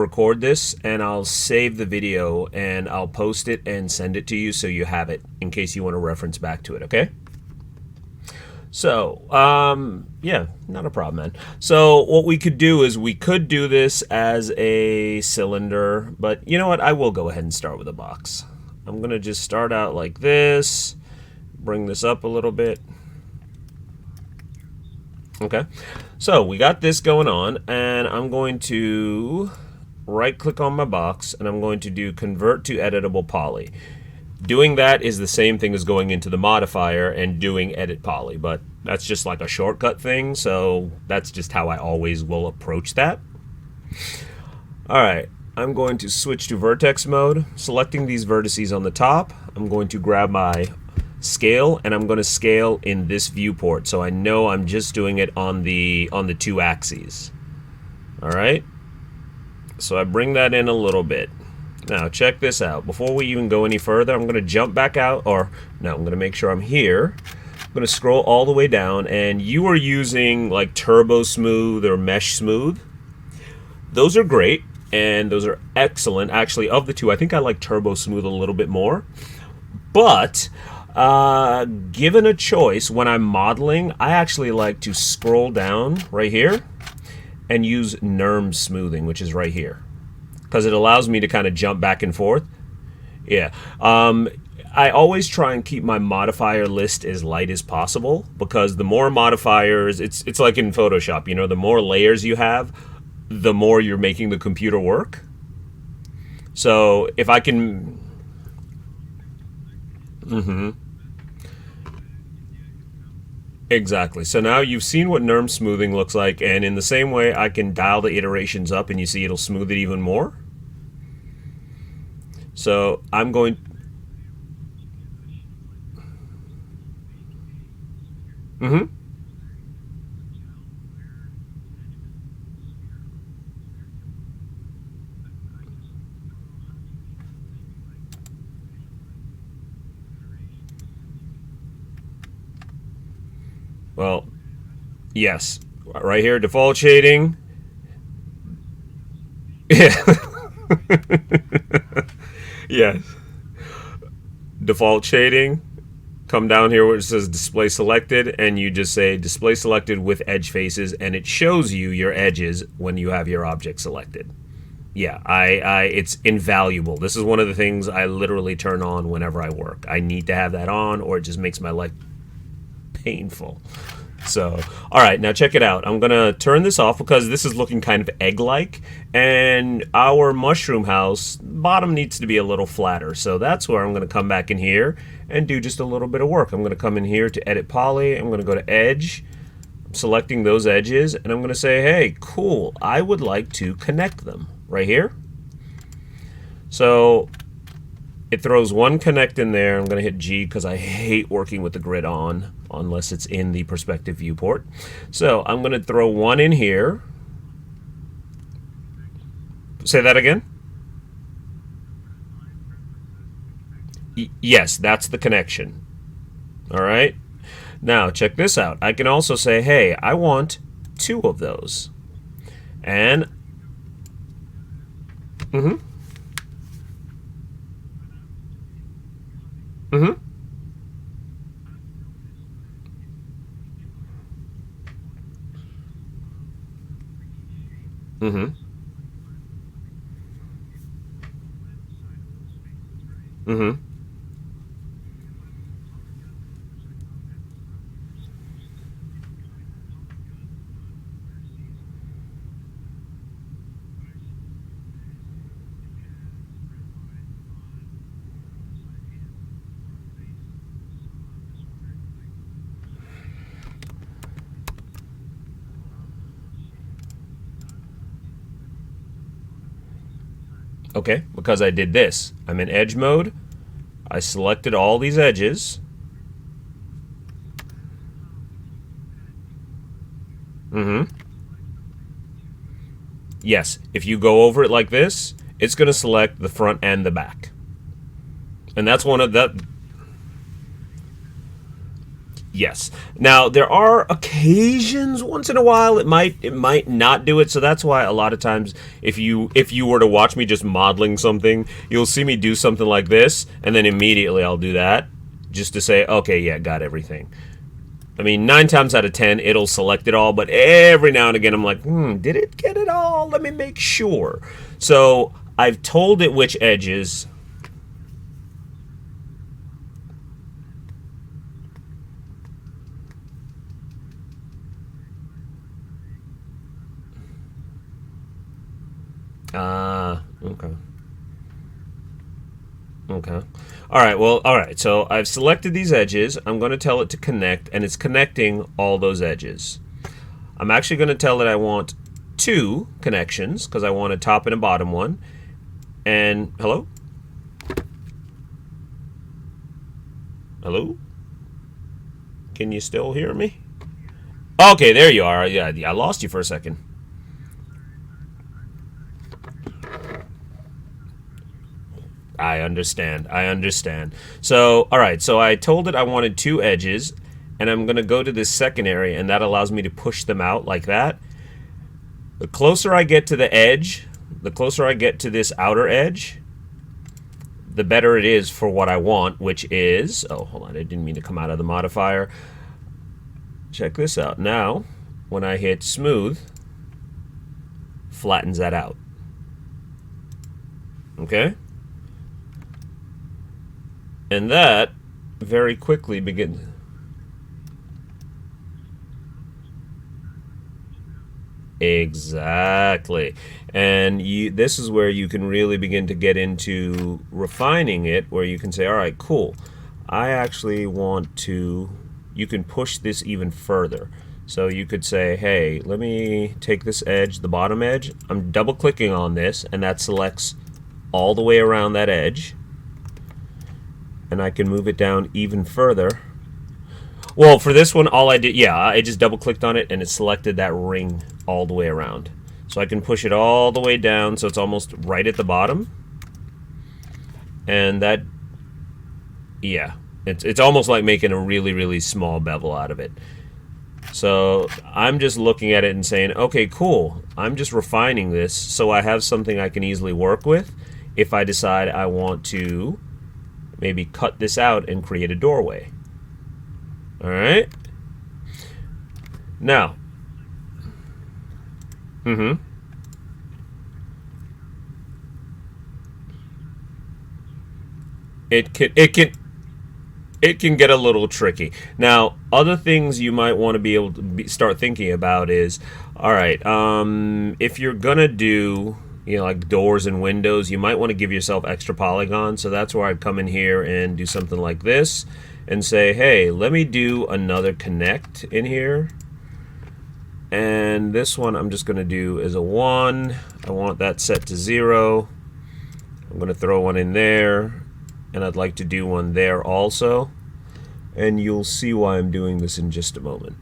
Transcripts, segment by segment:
record this and I'll save the video and I'll post it and send it to you so you have it in case you want to reference back to it, okay? So, yeah, not a problem, man. So what we could do is we could do this as a cylinder, but you know what? I will go ahead and start with a box. I'm going to just start out like this, bring this up a little bit. Okay, so we got this going on, and I'm going to right-click on my box, and I'm going to do Convert to Editable Poly. Doing that is the same thing as going into the modifier and doing Edit Poly, but that's just like a shortcut thing, so that's just how I always will approach that. Alright, I'm going to switch to Vertex mode, selecting these vertices on the top. I'm going to grab my scale, and I'm going to scale in this viewport, so I know I'm just doing it on the two axes. Alright, so I bring that in a little bit. Now check this out. Before we even go any further, I'm going to jump back out, or no, I'm going to make sure I'm here. I'm going to scroll all the way down, and you are using like Turbo Smooth or Mesh Smooth. Those are great, and those are excellent. Actually, of the two, I think I like Turbo Smooth a little bit more. But given a choice, when I'm modeling, I actually like to scroll down right here and use NURM smoothing, which is right here, because it allows me to kind of jump back and forth. Yeah. I always try and keep my modifier list as light as possible, because the more modifiers, it's like in Photoshop, you know, the more layers you have, the more you're making the computer work. So if I can... Exactly. So now you've seen what NURM smoothing looks like, and in the same way I can dial the iterations up and you see it'll smooth it even more. So I'm going... Well, yes. Right here, default shading. Yeah. Yes. Default shading. Come down here where it says display selected, and you just say display selected with edge faces, and it shows you your edges when you have your object selected. Yeah, it's invaluable. This is one of the things I literally turn on whenever I work. I need to have that on, or it just makes my life painful. So, alright, now check it out. I'm going to turn this off because this is looking kind of egg-like, and our mushroom house bottom needs to be a little flatter. So that's where I'm going to come back in here and do just a little bit of work. I'm going to come in here to Edit Poly. I'm going to go to Edge. I'm selecting those edges, and I'm going to say, hey, cool, I would like to connect them right here. So it throws one connect in there. I'm going to hit G because I hate working with the grid on unless it's in the perspective viewport. So I'm going to throw one in here. Say that again. Yes, that's the connection. All right. Now check this out. I can also say, hey, I want two of those. And okay, because I did this. I'm in edge mode. I selected all these edges. Yes, if you go over it like this, it's going to select the front and the back. And that's one of that. Yes. Now there are occasions, once in a while, it might not do it. So that's why a lot of times, if you were to watch me just modeling something, you'll see me do something like this, and then immediately I'll do that, just to say, okay, yeah, got everything. I mean, 9 times out of 10, it'll select it all, but every now and again, I'm like, did it get it all? Let me make sure. So I've told it which edges. Okay. Okay. All right, well, all right. So I've selected these edges. I'm going to tell it to connect, and it's connecting all those edges. I'm actually going to tell it I want 2 connections, because I want a top and a bottom one. And, hello? Hello? Can you still hear me? Okay, there you are. Yeah, I lost you for a second. I understand. I understand. So, all right. So I told it I wanted 2 edges, and I'm going to go to this second area, and that allows me to push them out like that. The closer I get to the edge, the closer I get to this outer edge, the better it is for what I want, which is... Oh, hold on. I didn't mean to come out of the modifier. Check this out. Now, when I hit smooth, flattens that out. Okay? And that very quickly begins. Exactly. And this is where you can really begin to get into refining it, where you can say, all right, cool. I actually want to... You can push this even further. So you could say, hey, let me take this edge, the bottom edge. I'm double clicking on this, and that selects all the way around that edge. And I can move it down even further. Well, for this one, all I did, yeah, I just double-clicked on it, and it selected that ring all the way around. So I can push it all the way down, so it's almost right at the bottom. And that, yeah, it's almost like making a really, really small bevel out of it. So I'm just looking at it and saying, okay, cool. I'm just refining this so I have something I can easily work with if I decide I want to maybe cut this out and create a doorway. All right. Now. It can get a little tricky. Now, other things you might want to be able to start thinking about is, all right, if you're gonna do, like doors and windows, you might want to give yourself extra polygons. So that's where I'd come in here and do something like this and say, hey, let me do another connect in here. And this one I'm just going to do as a 1. I want that set to 0. I'm going to throw one in there, and I'd like to do one there also. And you'll see why I'm doing this in just a moment.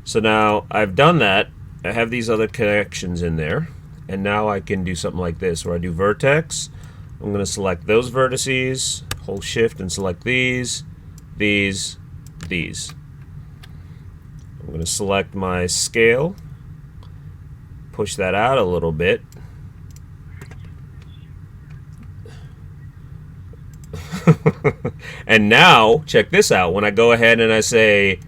So now I've done that. I have these other connections in there. And now I can do something like this, where I do vertex. I'm going to select those vertices, hold shift and select these. I'm going to select my scale, push that out a little bit. And now, check this out. When I go ahead and I say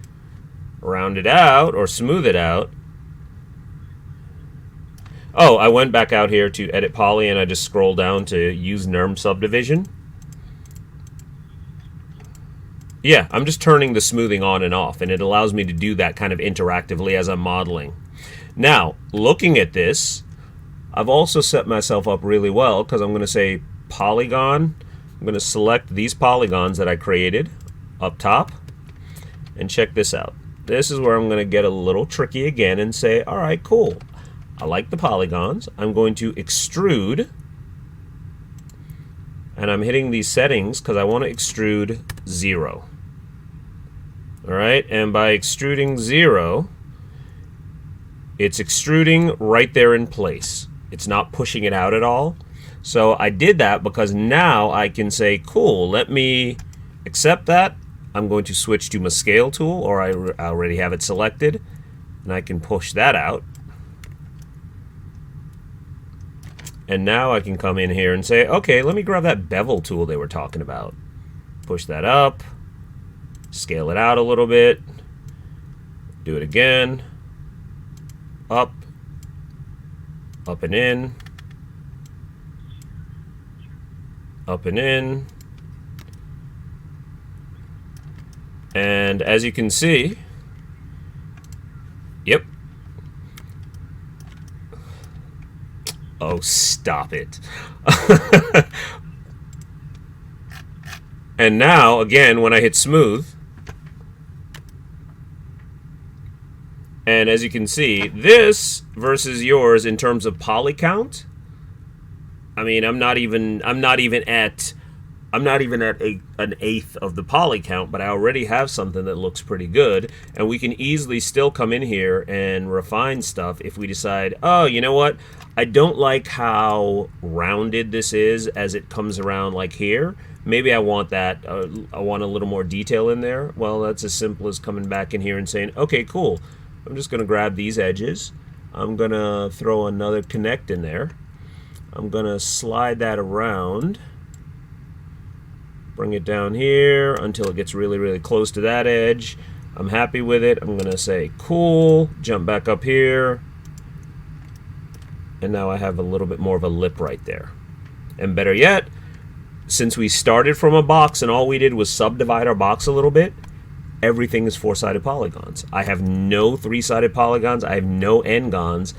round it out or smooth it out, oh, I went back out here to edit poly, and I just scroll down to use NURM subdivision. Yeah, I'm just turning the smoothing on and off, and it allows me to do that kind of interactively as I'm modeling. Now, looking at this, I've also set myself up really well, because I'm going to say polygon. I'm going to select these polygons that I created up top, and check this out. This is where I'm going to get a little tricky again and say, all right, cool. I like the polygons. I'm going to extrude, and I'm hitting these settings because I want to extrude 0. All right, and by extruding 0, it's extruding right there in place. It's not pushing it out at all. So I did that because now I can say, cool, let me accept that. I'm going to switch to my scale tool, or I already have it selected, and I can push that out. And now I can come in here and say, okay, let me grab that bevel tool they were talking about. Push that up, scale it out a little bit, do it again, up and in, up and in. And as you can see, yep. Oh, stop it. And now, again, when I hit smooth, and as you can see, this versus yours in terms of poly count, I mean, I'm not even at an eighth of the poly count, but I already have something that looks pretty good, and we can easily still come in here and refine stuff if we decide, oh, you know what, I don't like how rounded this is as it comes around like here. Maybe I want that, I want a little more detail in there. Well, that's as simple as coming back in here and saying, okay, cool, I'm just going to grab these edges. I'm going to throw another connect in there. I'm going to slide that around. Bring it down here until it gets really, really close to that edge. I'm happy with it. I'm going to say cool, jump back up here. And now I have a little bit more of a lip right there. And better yet, since we started from a box and all we did was subdivide our box a little bit, everything is 4-sided polygons. I have no 3-sided polygons. I have no n-gons.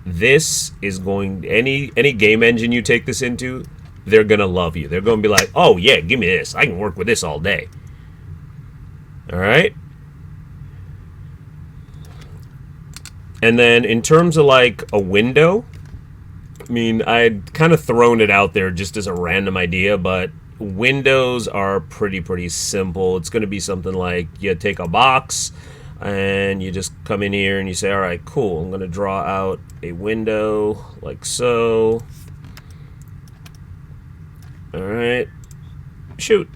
This is going, any game engine you take this into, they're going to love you. They're going to be like, oh, yeah, give me this. I can work with this all day. All right? And then in terms of like a window, I mean, I'd kind of thrown it out there just as a random idea, but windows are pretty simple. It's going to be something like you take a box and you just come in here and you say, all right, cool. I'm going to draw out a window like so. All right, shoot.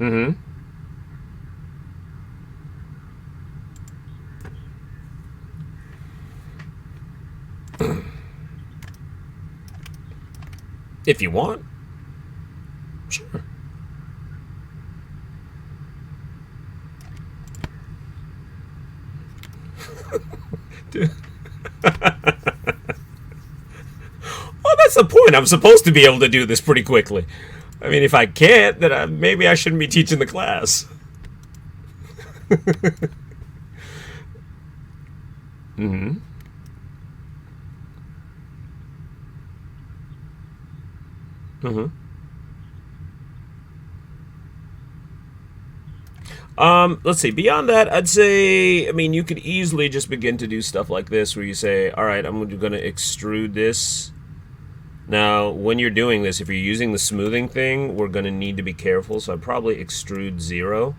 Mm-hmm. If you want. Sure. Well, that's the point. I'm supposed to be able to do this pretty quickly. I mean, if I can't, then maybe I shouldn't be teaching the class. Mm-hmm. Mm-hmm. Let's see. Beyond that, I'd say, I mean, you could easily just begin to do stuff like this where you say, all right, I'm going to extrude this. Now, when you're doing this, if you're using the smoothing thing, we're going to need to be careful. So I'd probably extrude 0.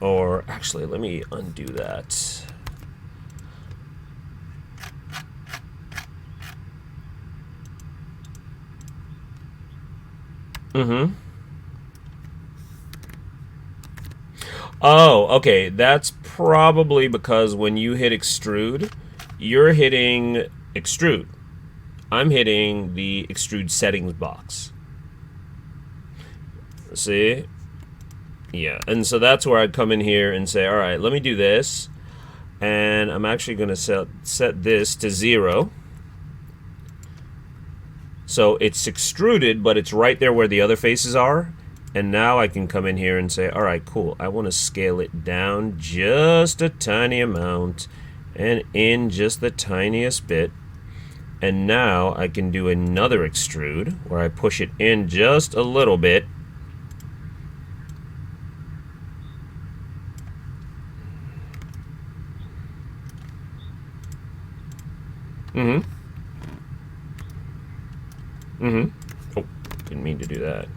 Or actually, let me undo that. Mm-hmm. Oh, okay. That's probably because when you hit extrude, you're hitting extrude. I'm hitting the extrude settings box. See? Yeah, and so that's where I'd come in here and say, all right, let me do this. And I'm actually going to set this to 0. So it's extruded, but it's right there where the other faces are. And now I can come in here and say, all right, cool. I want to scale it down just a tiny amount and in just the tiniest bit. And now I can do another extrude where I push it in just a little bit. Mm-hmm. Mm-hmm. Oh, didn't mean to do that.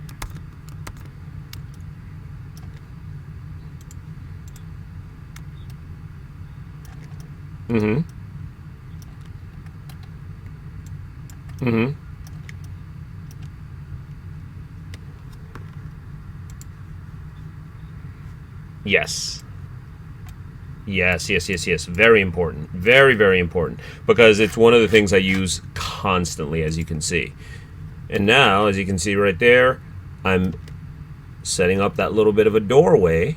Mm-hmm. Mm-hmm. Yes. Yes, yes, yes, yes. Very important. Very, very important. Because it's one of the things I use constantly, as you can see. And now, as you can see right there, I'm setting up that little bit of a doorway.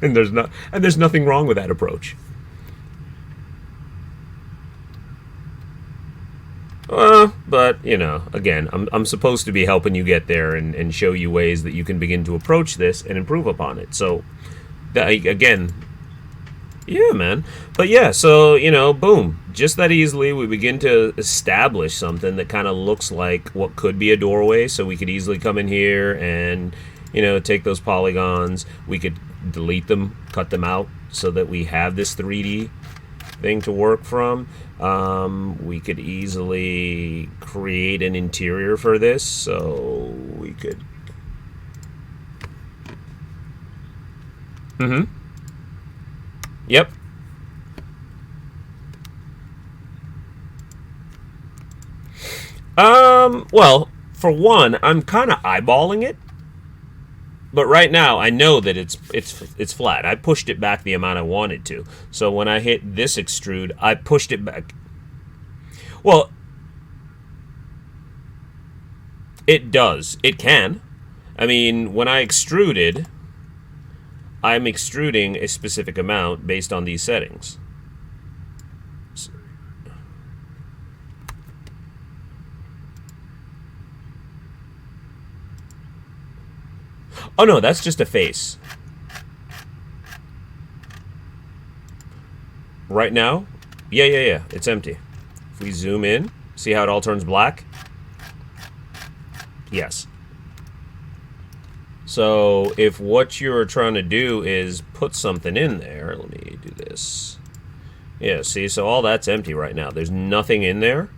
And there's nothing wrong with that approach. But you know, again, I'm supposed to be helping you get there and show you ways that you can begin to approach this and improve upon it. So, that, again, yeah, man. But yeah, so you know, boom, just that easily we begin to establish something that kind of looks like what could be a doorway. So we could easily come in here and you know take those polygons. We could delete them, cut them out, so that we have this 3D thing to work from. We could easily create an interior for this, so we could. Mm-hmm. Yep. Well, for one, I'm kind of eyeballing it, but right now I know that it's flat. I pushed it back the amount I wanted to. So when I hit this extrude, I pushed it back. Well, it does. It can. I mean, when I extruded, I'm extruding a specific amount based on these settings. Oh no, that's just a face. Right now, yeah, it's empty. If we zoom in, see how it all turns black? Yes. So if what you're trying to do is put something in there, let me do this. Yeah, see, so all that's empty right now. There's nothing in there.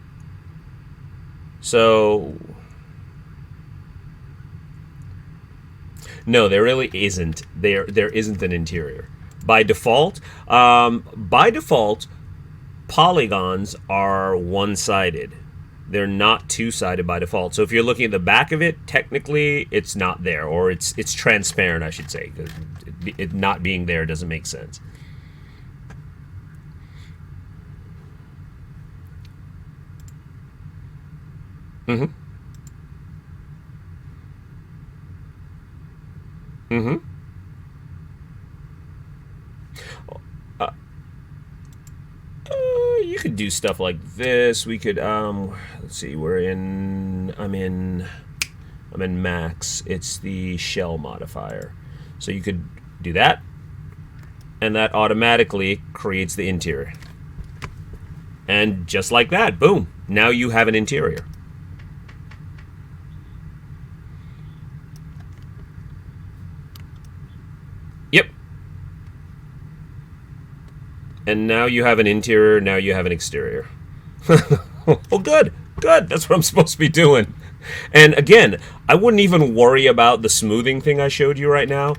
So no, there really isn't. There isn't an interior. By default, polygons are one-sided. They're not two-sided by default. So if you're looking at the back of it, technically it's not there, or it's transparent, I should say. It not being there doesn't make sense. Mm-hmm. Mm-hmm. You could do stuff like this. We could let's see. I'm in Max. It's the shell modifier. So you could do that, and that automatically creates the interior. And just like that, boom. Now you have an interior. Yep. And now you have an interior, now you have an exterior. Oh, good, good. That's what I'm supposed to be doing. And again, I wouldn't even worry about the smoothing thing I showed you right now.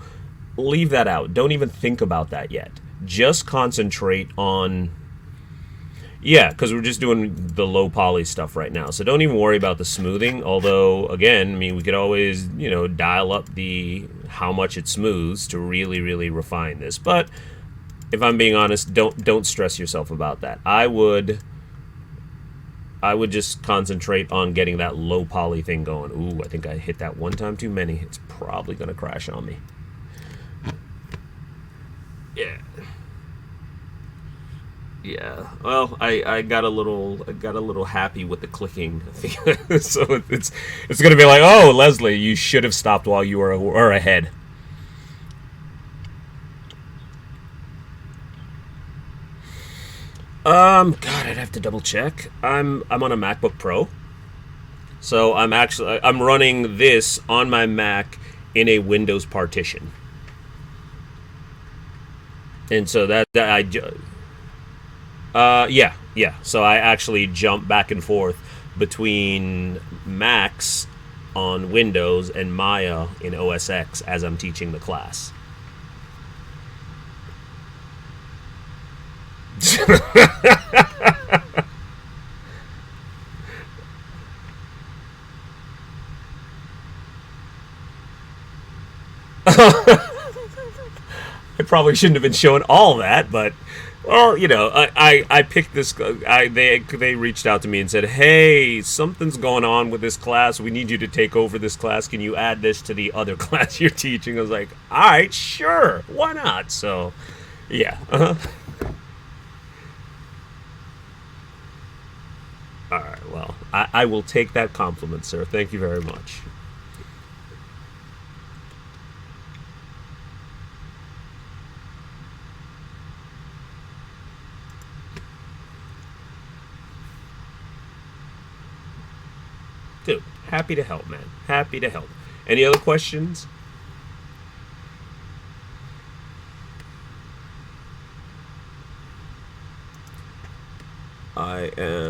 Leave that out. Don't even think about that yet. Just concentrate on. Yeah, because we're just doing the low poly stuff right now. So don't even worry about the smoothing. Although, again, I mean, we could always, dial up the how much it smooths to really, really refine this. But if I'm being honest, don't stress yourself about that. I would just concentrate on getting that low poly thing going. Ooh, I think I hit that one time too many. It's probably gonna crash on me. Yeah. Yeah. Well, I got a little happy with the clicking. So it's gonna be like, oh, Leslie, you should have stopped while you were ahead. God, I'd have to double check. I'm on a MacBook Pro, so I'm running this on my Mac in a Windows partition, and so yeah. So I actually jump back and forth between Macs on Windows and Maya in OS X as I'm teaching the class. I probably shouldn't have been showing all that, but well, I picked this. They reached out to me and said, "Hey, something's going on with this class. We need you to take over this class. Can you add this to the other class you're teaching?" I was like, "All right, sure, why not?" So, yeah. All right. Well, I will take that compliment, sir. Thank you very much. Dude, happy to help, man. Happy to help. Any other questions? I am